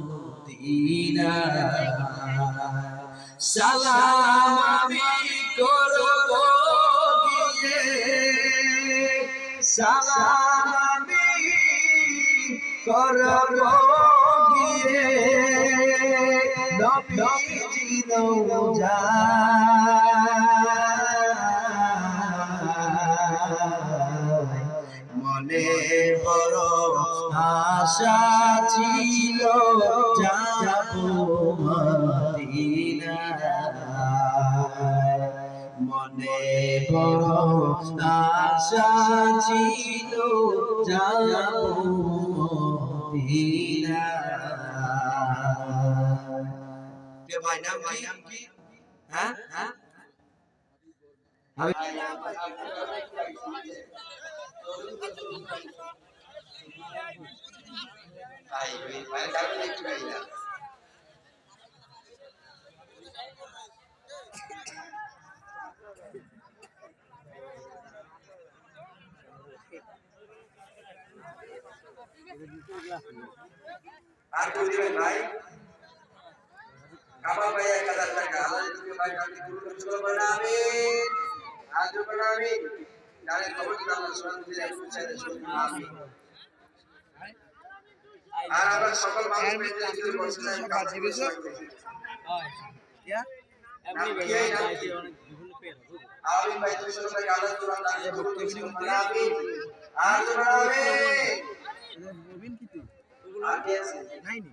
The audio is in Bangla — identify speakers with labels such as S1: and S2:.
S1: মদিনা সালাম আমি করব গিয়ে সালাম আমি করব গিয়ে নবীজি রওজা মনে বড় আশা ছিল যাব মদিনা মনে বড় আশা ছিল যাব মদিনা কে ভাই নাম কি হ্যাঁ হ্যাঁ আর কই দিবেন ভাই কামাল ভাই 1000 টাকা আল্লাহ তুমি ভাই কাকে গুরু চলো বানাবে আজ বানাবে জানেন খবর কি আল্লাহ সুবহানাহু ওয়া তাআলা চাইলে শুনুন আমিন আর আমরা সকল মানুষ মিলে যদি বসেন কাজ দিবে স্যার ইয়া এমনি ভাই আমিন ভাই তুমি শুনুন ভাই আল্লাহ সুবহানাহু ওয়া তাআলা বক্তব্য বানাবে আজ বানাবে নবীন কি তুই আগে আছে নাই নি